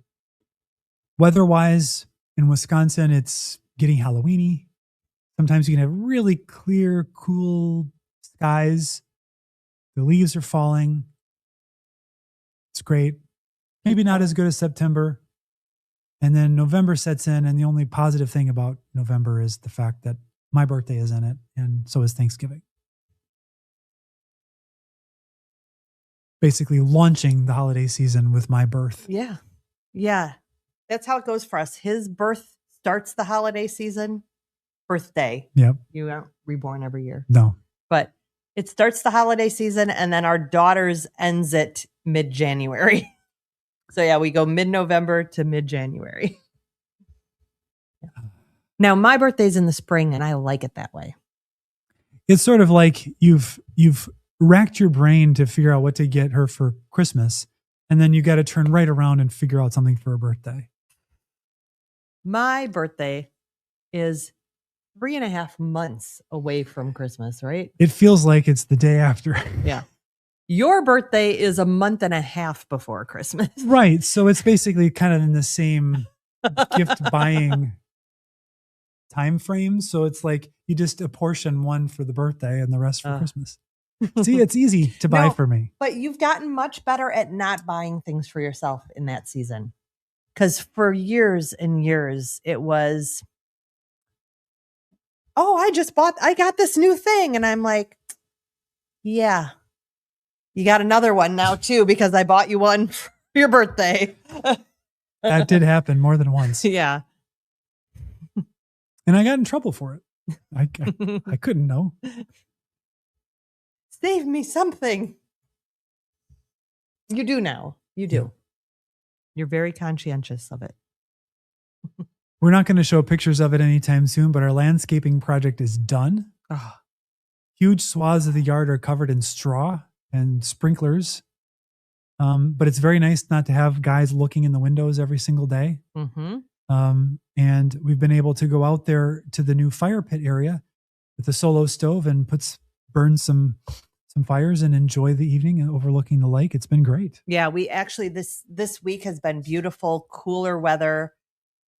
Weather-wise, in Wisconsin, it's getting Halloweeny. Sometimes you can have really clear, cool skies. The leaves are falling. It's great. Maybe not as good as September. And then November sets in, and the only positive thing about November is the fact that my birthday is in it, and so is Thanksgiving. Basically launching the holiday season with my birth. Yeah. Yeah. That's how it goes for us. His birth starts the holiday season. Birthday. Yep. You aren't reborn every year. No. But it starts the holiday season, and then our daughter's ends it mid-January. So yeah, we go mid-November to mid-January. Yeah. Now my birthday's in the spring, and I like it that way. It's sort of like you've racked your brain to figure out what to get her for Christmas, and then you got to turn right around and figure out something for her birthday. My birthday is 3.5 months away from Christmas, right? It feels like it's the day after. Yeah. Your birthday is a month and a half before Christmas. Right. So it's basically kind of in the same gift buying time frame. So it's like you just apportion one for the birthday and the rest for Christmas. See, it's easy to buy for me. But you've gotten much better at not buying things for yourself in that season. Because for years and years, it was, I got this new thing. And I'm like, yeah, you got another one now too, because I bought you one for your birthday. That did happen more than once. Yeah. And I got in trouble for it. I couldn't know. Save me something. You do now. You do. Yeah. You're very conscientious of it. We're not going to show pictures of it anytime soon, but our landscaping project is done. Oh. Huge swaths of the yard are covered in straw and sprinklers. But it's very nice not to have guys looking in the windows every single day. Mm-hmm. And we've been able to go out there to the new fire pit area with a solo stove and burn some fires and enjoy the evening overlooking the lake. It's been great. Yeah, we actually this week has been beautiful, cooler weather,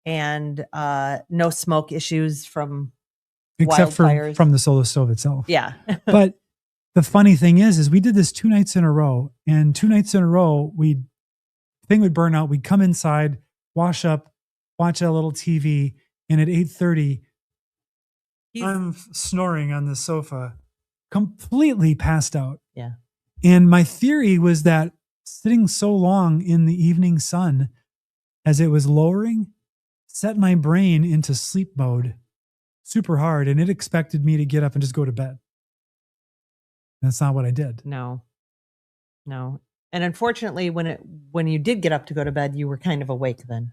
and no smoke issues from except from the solo stove itself. Yeah. But the funny thing is we did this 2 nights in a row, and 2 nights in a row, thing would burn out. We'd come inside, wash up, watch a little TV, and at 8:30, I'm snoring on the sofa, completely passed out. Yeah. And my theory was that sitting so long in the evening sun as it was lowering set my brain into sleep mode super hard, and it expected me to get up and just go to bed. That's not what I did. No. And unfortunately, when you did get up to go to bed, you were kind of awake then.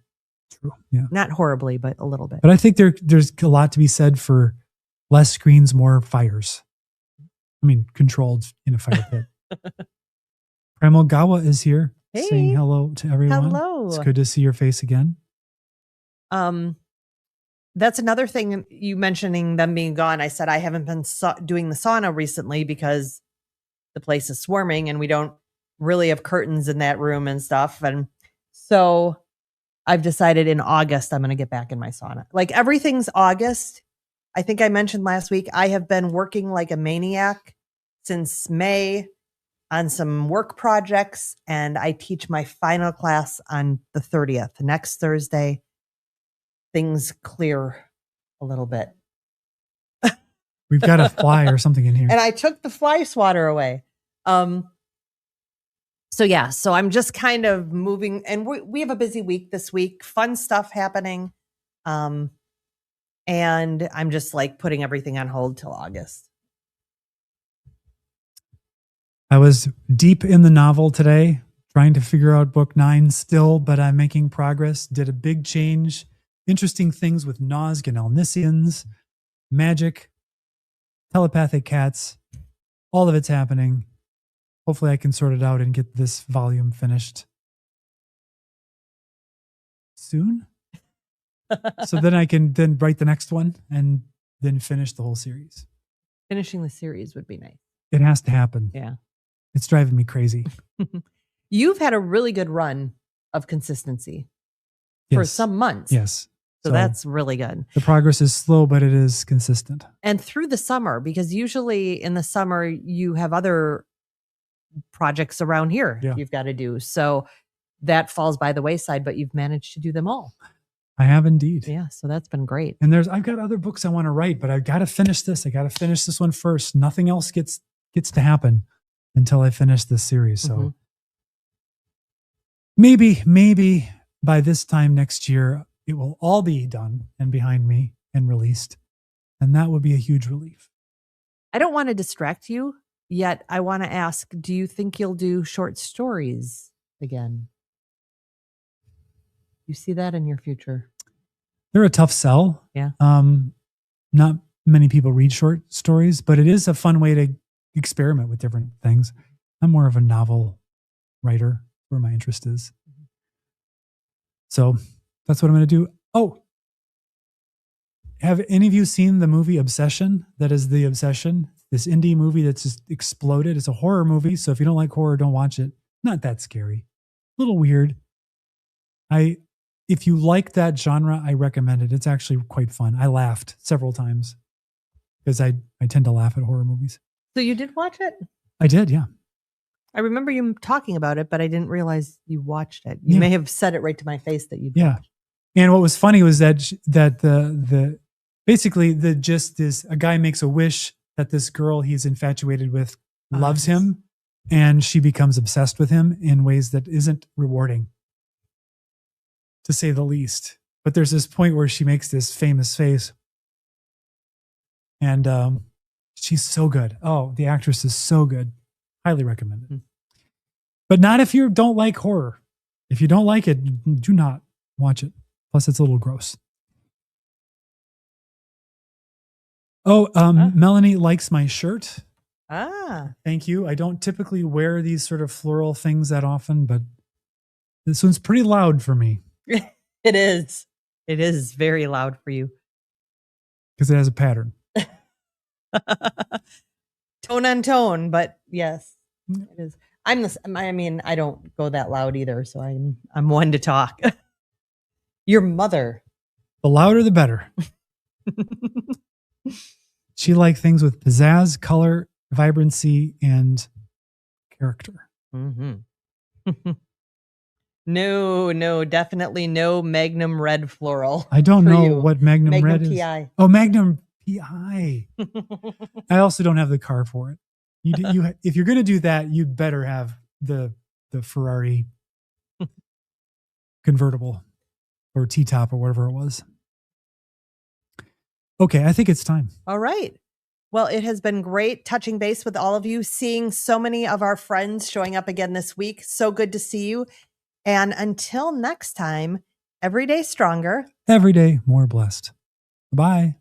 True. Yeah. Not horribly, but a little bit. But I think there's a lot to be said for less screens, more fires. I mean, controlled in a fire pit. Primal Gawa is here, saying hello to everyone. Hello. It's good to see your face again. That's another thing, you mentioning them being gone. I said I haven't been doing the sauna recently because the place is swarming and we don't really have curtains in that room and stuff. And so I've decided in August I'm going to get back in my sauna. Like everything's August. I think I mentioned last week I have been working like a maniac since May on some work projects, and I teach my final class on the 30th, next Thursday. Things clear a little bit. We've got a fly or something in here. And I took the fly swatter away. So I'm just kind of moving, and we have a busy week this week, fun stuff happening. And I'm just like putting everything on hold till August. I was deep in the novel today, trying to figure out book 9 still, but I'm making progress. Did a big change interesting things with Nosgan Alnisians, magic, telepathic cats. All of it's happening. Hopefully I can sort it out and get this volume finished soon. So then I can then write the next one and then finish the whole series. Finishing the series would be nice. It has to happen. Yeah. It's driving me crazy. You've had a really good run of consistency for some months. Yes. So that's really good. The progress is slow, but it is consistent. And through the summer, because usually in the summer you have other projects around here you've got to do. So that falls by the wayside, but you've managed to do them all. I have indeed. Yeah. So that's been great. And I've got other books I want to write, but I've got to finish this. I got to finish this one first. Nothing else gets to happen until I finish this series. So maybe by this time next year, it will all be done and behind me and released. And that would be a huge relief. I don't want to distract you, yet I want to ask, do you think you'll do short stories again? You see that in your future? They're a tough sell. Yeah. Not many people read short stories, but it is a fun way to experiment with different things. I'm more of a novel writer, where my interest is. So that's what I'm going to do. Oh, have any of you seen the movie Obsession? That is The Obsession. This indie movie that's just exploded. It's a horror movie. So if you don't like horror, don't watch it. Not that scary. A little weird. If you like that genre, I recommend it. It's actually quite fun. I laughed several times because I tend to laugh at horror movies. So you did watch it? I did, yeah. I remember you talking about it, but I didn't realize you watched it. You may have said it right to my face that you did. Yeah. And what was funny was that the basically the gist is a guy makes a wish that this girl he's infatuated with loves him, and she becomes obsessed with him in ways that isn't rewarding, to say the least. But there's this point where she makes this famous face, and she's so good. Oh, the actress is so good. Highly recommend it. But not if you don't like horror. If you don't like it, do not watch it. Plus, it's a little gross. Oh, Melanie likes my shirt. Thank you. I don't typically wear these sort of floral things that often, but this one's pretty loud for me. It is. It is very loud for you. Because it has a pattern. Tone on tone, but yes, it is. I mean, I don't go that loud either, so I'm one to talk. Your mother. The louder, the better. She liked things with pizzazz, color, vibrancy, and character. No, definitely no Magnum Red floral. I don't know what Magnum Red is. PI. Oh, Magnum PI. I also don't have the car for it. You if you're going to do that, you better have the Ferrari convertible or T-top or whatever it was. Okay, I think it's time. All right. Well, it has been great touching base with all of you, seeing so many of our friends showing up again this week. So good to see you. And until next time, every day stronger. Every day more blessed. Bye.